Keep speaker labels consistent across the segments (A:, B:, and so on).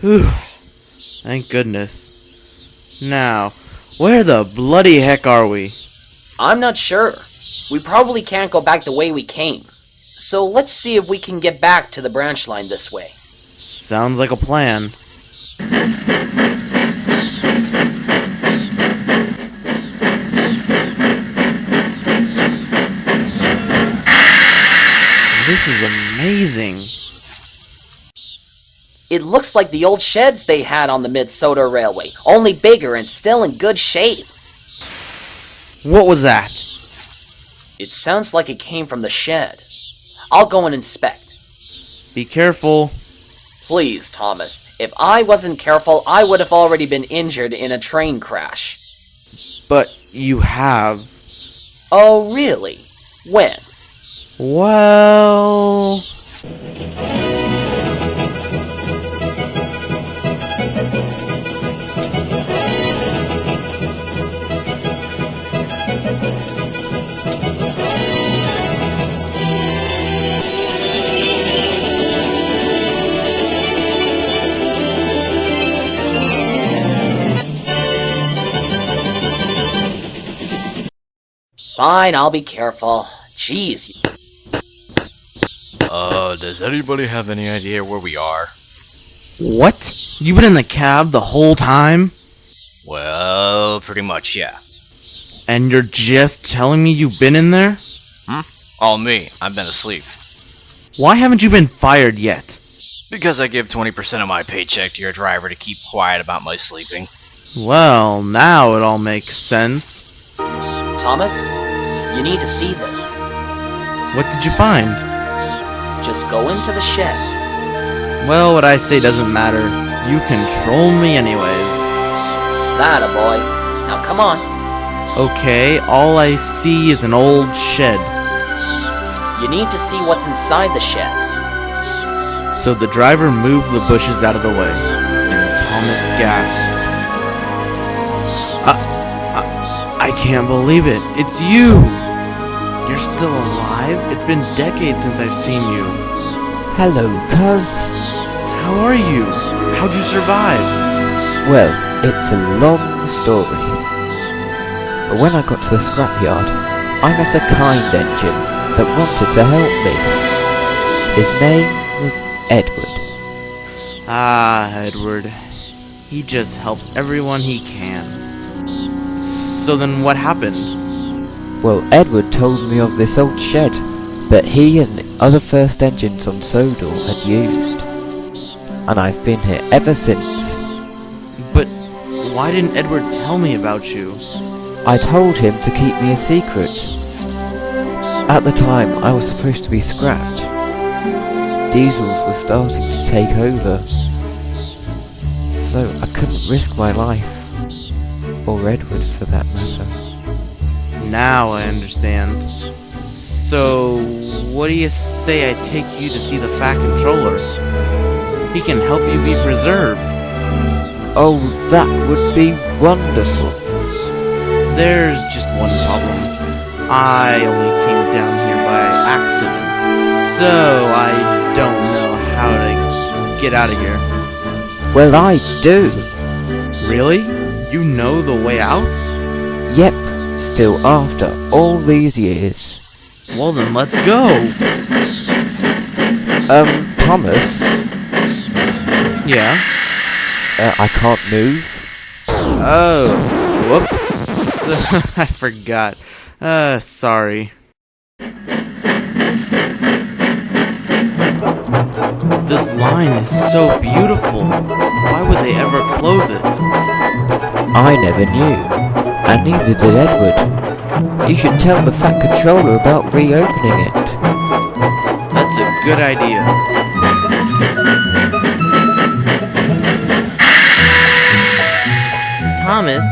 A: Whew. Thank goodness. Now, where the bloody heck are we?
B: I'm not sure. We probably can't go back the way we came. So let's see if we can get back to the branch line this way.
A: Sounds like a plan. This is amazing.
B: It looks like the old sheds they had on the Mid-So Railway, only bigger and still in good shape.
A: What was that?
B: It sounds like it came from the shed. I'll go and inspect.
A: Be careful.
B: Please, Thomas. If I wasn't careful, I would have already been injured in a train crash.
A: But you have.
B: Oh, really? When?
A: Well...
B: Fine, I'll be careful. Jeez.
C: Does anybody have any idea where we are?
A: What? You've been in the cab the whole time?
C: Well, pretty much, yeah.
A: And you're just telling me you've been in there?
C: All me. I've been asleep.
A: Why haven't you been fired yet?
C: Because I give 20% of my paycheck to your driver to keep quiet about my sleeping.
A: Well, now it all makes sense.
B: Thomas, you need to see this.
A: What did you find?
B: Just go into the shed.
A: Well, what I say doesn't matter. You control me anyways.
B: That a boy. Now come on.
A: Okay, all I see is an old shed.
B: You need to see what's inside the shed.
A: So the driver moved the bushes out of the way, and Thomas gasped. I can't believe it. It's you! You're still alive? It's been decades since I've seen you.
D: Hello, cuz.
A: How are you? How'd you survive?
D: Well, it's a long story. But when I got to the scrapyard, I met a kind engine that wanted to help me. His name was Edward.
A: Ah, Edward. He just helps everyone he can. So then what happened?
D: Well, Edward told me of this old shed that he and the other first engines on Sodor had used. And I've been here ever since.
A: But why didn't Edward tell me about you?
D: I told him to keep me a secret. At the time, I was supposed to be scrapped. Diesels were starting to take over. So I couldn't risk my life. Or Edward, for that matter.
A: Now I understand. So, what do you say I take you to see the Fat Controller? He can help you be preserved.
D: Oh, that would be wonderful.
A: There's just one problem. I only came down here by accident, so I don't know how to get out of here.
D: Well, I do.
A: Really? You know the way out?
D: Yep, still after all these years.
A: Well then, let's go!
D: Thomas?
A: Yeah?
D: I can't move.
A: Oh, whoops. I forgot. Sorry. This line is so beautiful. Why would they ever close it?
D: I never knew, and neither did Edward. You should tell the Fat Controller about reopening it.
A: That's a good idea. Thomas,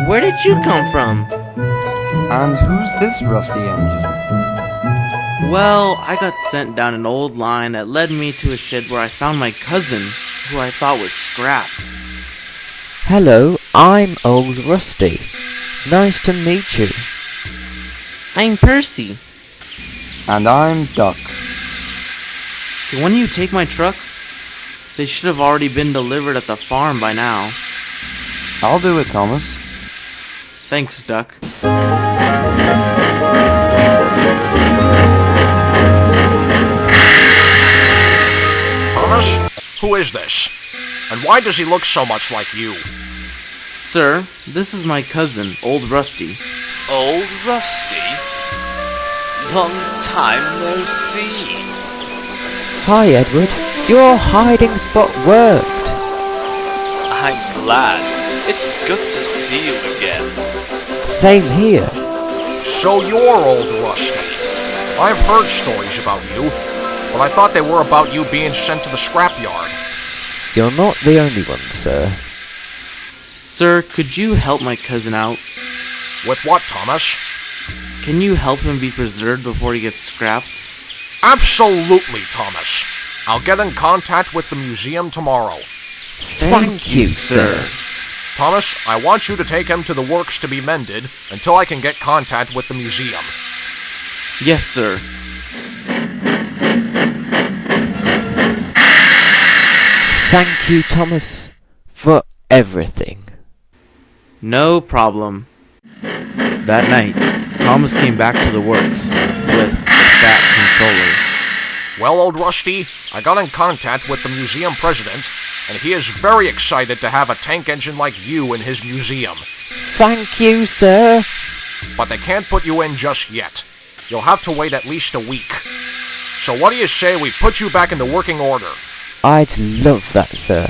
A: where did you come from?
E: And who's this rusty engine?
A: Well, I got sent down an old line that led me to a shed where I found my cousin, who I thought was scrapped.
D: Hello, I'm Old Rusty. Nice to meet you.
A: I'm Percy.
E: And I'm Duck.
A: Can one of you take my trucks? They should have already been delivered at the farm by now.
E: I'll do it, Thomas.
A: Thanks, Duck.
F: Thomas, who is this? And why does he look so much like you?
A: Sir, this is my cousin, Old Rusty.
G: Old Rusty? Long time no see.
D: Hi, Edward. Your hiding spot worked.
G: I'm glad. It's good to see you again.
D: Same here.
F: So you're Old Rusty. I've heard stories about you, but I thought they were about you being sent to the scrapyard.
D: You're not the only one, sir.
A: Sir, could you help my cousin out?
F: With what, Thomas?
A: Can you help him be preserved before he gets scrapped?
F: Absolutely, Thomas. I'll get in contact with the museum tomorrow.
D: Thank you, sir.
F: Thomas, I want you to take him to the works to be mended until I can get contact with the museum.
A: Yes, sir.
D: Thank you, Thomas, for everything.
A: No problem. That night, Thomas came back to the works with the Fat Controller.
F: Well, Old Rusty, I got in contact with the museum president, and he is very excited to have a tank engine like you in his museum.
D: Thank you, sir.
F: But they can't put you in just yet. You'll have to wait at least a week. So what do you say we put you back into working order?
D: I'd love that, sir.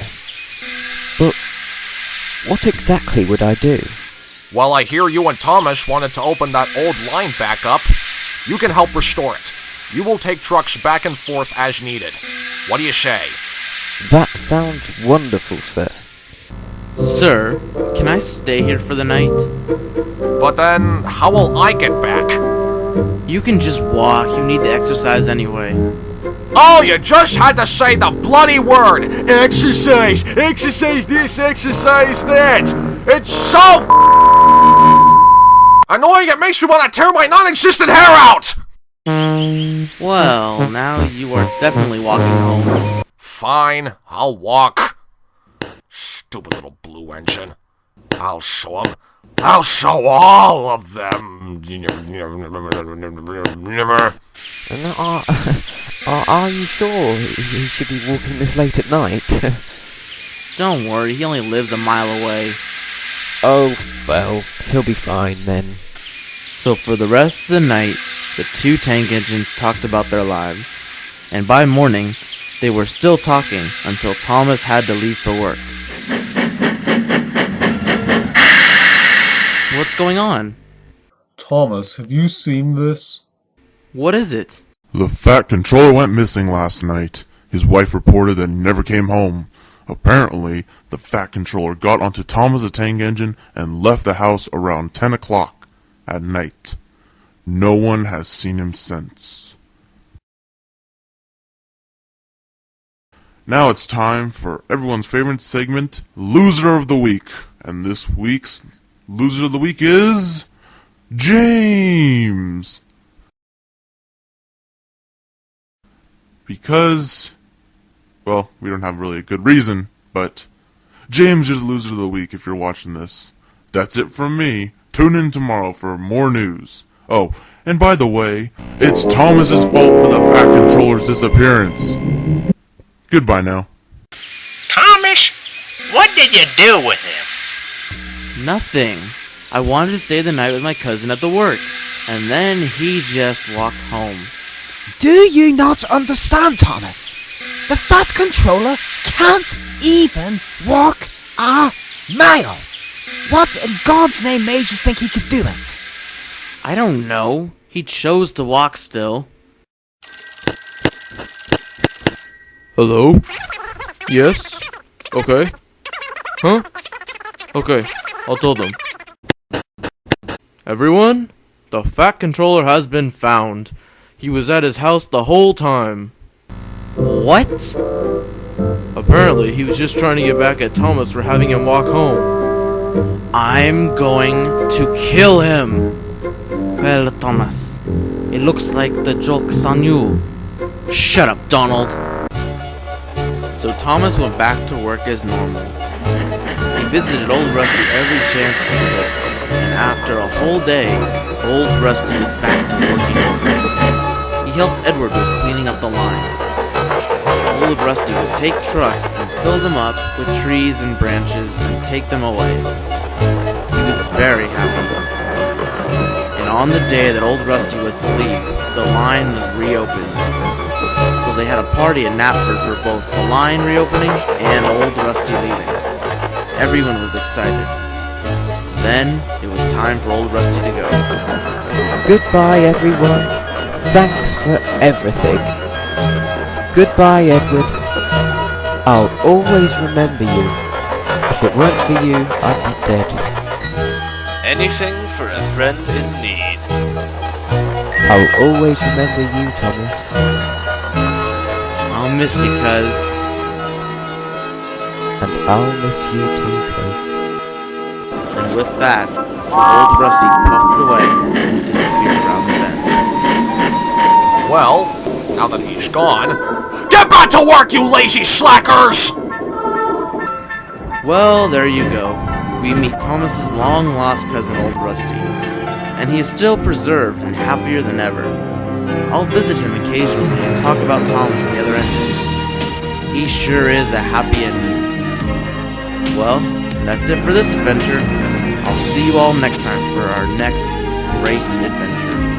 D: But what exactly would I do?
F: Well, I hear you and Thomas wanted to open that old line back up. You can help restore it. You will take trucks back and forth as needed. What do you say?
D: That sounds wonderful, sir.
A: Sir, can I stay here for the night?
F: But then, how will I get back?
A: You can just walk. You need the exercise anyway.
F: Oh, you just had to say the bloody word! Exercise! Exercise this, exercise that! It's so annoying, it makes me want to tear my non-existent hair out!
A: Well, now you are definitely walking home.
F: Fine, I'll walk. Stupid little blue engine. I'll show 'em. I'll show all of them.
D: Are you sure he should be walking this late at night?
A: Don't worry, he only lives a mile away.
D: Oh, well, he'll be fine then.
A: So for the rest of the night, the two tank engines talked about their lives. And by morning, they were still talking until Thomas had to leave for work. What's going on?
H: Thomas, have you seen this?
A: What is it?
I: The Fat Controller went missing last night. His wife reported and never came home. Apparently, the Fat Controller got onto Thomas' tank engine and left the house around 10 o'clock at night. No one has seen him since. Now it's time for everyone's favorite segment, Loser of the Week. And this week's Loser of the Week is James. Because, well, we don't have really a good reason, but James is the Loser of the Week if you're watching this. That's it from me. Tune in tomorrow for more news. Oh, and by the way, it's Thomas's fault for the Fat Controller's disappearance. Goodbye now.
C: Thomas, what did you do with him?
A: Nothing. I wanted to stay the night with my cousin at the works, and then he just walked home.
J: Do you not understand, Thomas? The Fat Controller can't even walk a mile. What in God's name made you think he could do it?
A: I don't know. He chose to walk still. Hello? Yes? Okay. Huh? Okay, I'll tell them. Everyone, the Fat Controller has been found. He was at his house the whole time. What? Apparently, he was just trying to get back at Thomas for having him walk home. I'm going to kill him. Well, Thomas, it looks like the joke's on you. Shut up, Donald. So Thomas went back to work as normal. He visited Old Rusty every chance he could, and after a whole day, Old Rusty is back to working again. He helped Edward with cleaning up the line. Old Rusty would take trucks and fill them up with trees and branches and take them away. He was very happy. And on the day that Old Rusty was to leave, the line was reopened. So they had a party at Knapford for both the line reopening and Old Rusty leaving. Everyone was excited. Then it was time for Old Rusty to go.
D: Goodbye, everyone. Thanks for everything. Goodbye, Edward. I'll always remember you. If it weren't for you, I'd be dead.
G: Anything for a friend in need.
D: I'll always remember you, Thomas.
A: I'll miss you, cuz.
D: And I'll miss you too, cuz.
A: And with that, Old Rusty puffed away and disappeared around the bend.
F: Well, now that he's gone, get back to work, you lazy slackers!
A: Well, there you go. We meet Thomas's long-lost cousin, Old Rusty. And he is still preserved and happier than ever. I'll visit him occasionally and talk about Thomas and the other Engines. He sure is a happy ending. Well, that's it for this adventure. I'll see you all next time for our next great adventure.